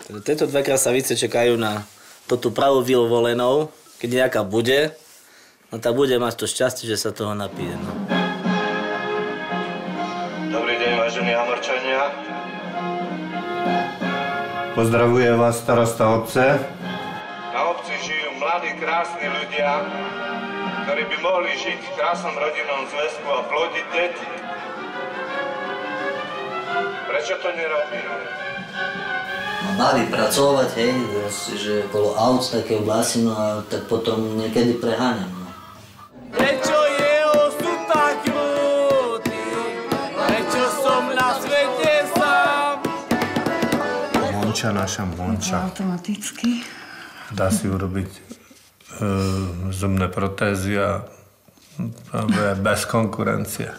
Tieto dve krasavice čekajú na tú pravú vyvolenú, keď nejaká bude, no tá bude mať to šťastie, že sa toho napije. No. Dobrý deň, vážení Hamorčania. Pozdravuje vás starosta obce. Na obci žijú mladí, krásni ľudia, ktorí by mohli žiť v krásnom rodinnom zväzku a plodiť deti. Prečo to nerobí? Baví pracovať, hej, že okolo aut také oblasti, no a tak potom niekedy preháňam. No. Prečo je osud tak múdny? Prečo som na svete sám? Monča, naša Monča. Automaticky. Dá si urobiť zubné protézy a bez konkurencie.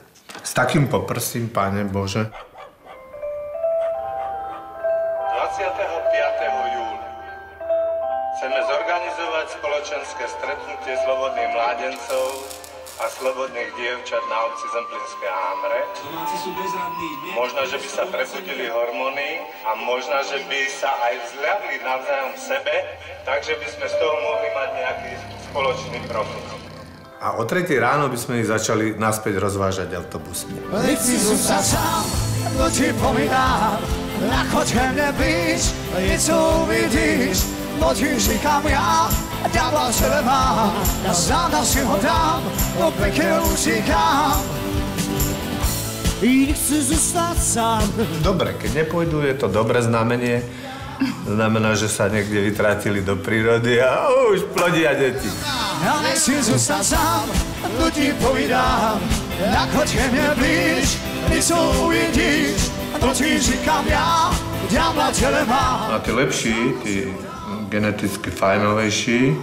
S takým poprsím, Pane Bože. 25. júla chceme zorganizovať spoločenské stretnutie slobodných mládencov a slobodných dievčat na obci Zemplínske Hámre. Možno, že by sa prebudili hormóny a možno, že by sa aj vzľadli navzájom v sebe, takže by sme z toho mohli mať nejaký spoločný profit. A o 3 ráno by sme ich začali naspäť rozvážať autobusmi. Nechci zůstat sám, to ti povídám, ľahko tě nevíš, něco uvidíš, to ti říkám já, ďábla se nemá, na záda si ho dám, to pekne uříkám. Nechci zůstat sám. Dobre, keď nepôjdu, je to dobré znamenie. Znamená, že sa niekde vytrátili do prírody a už plodia deti. Ja nechci zůstat sám, to ti povídám, ľahko tě nevíš, něco uvidíš, to ti říkám já, ďábla tě nemá. A tí lepší, tí geneticky fajnovejší,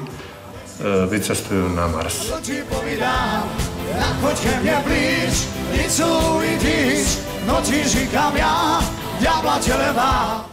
vycestujú na Mars. To ti povídám, ľahko tě nevíš, něco uvidíš, to ti říkám já, ďábla tě nemá.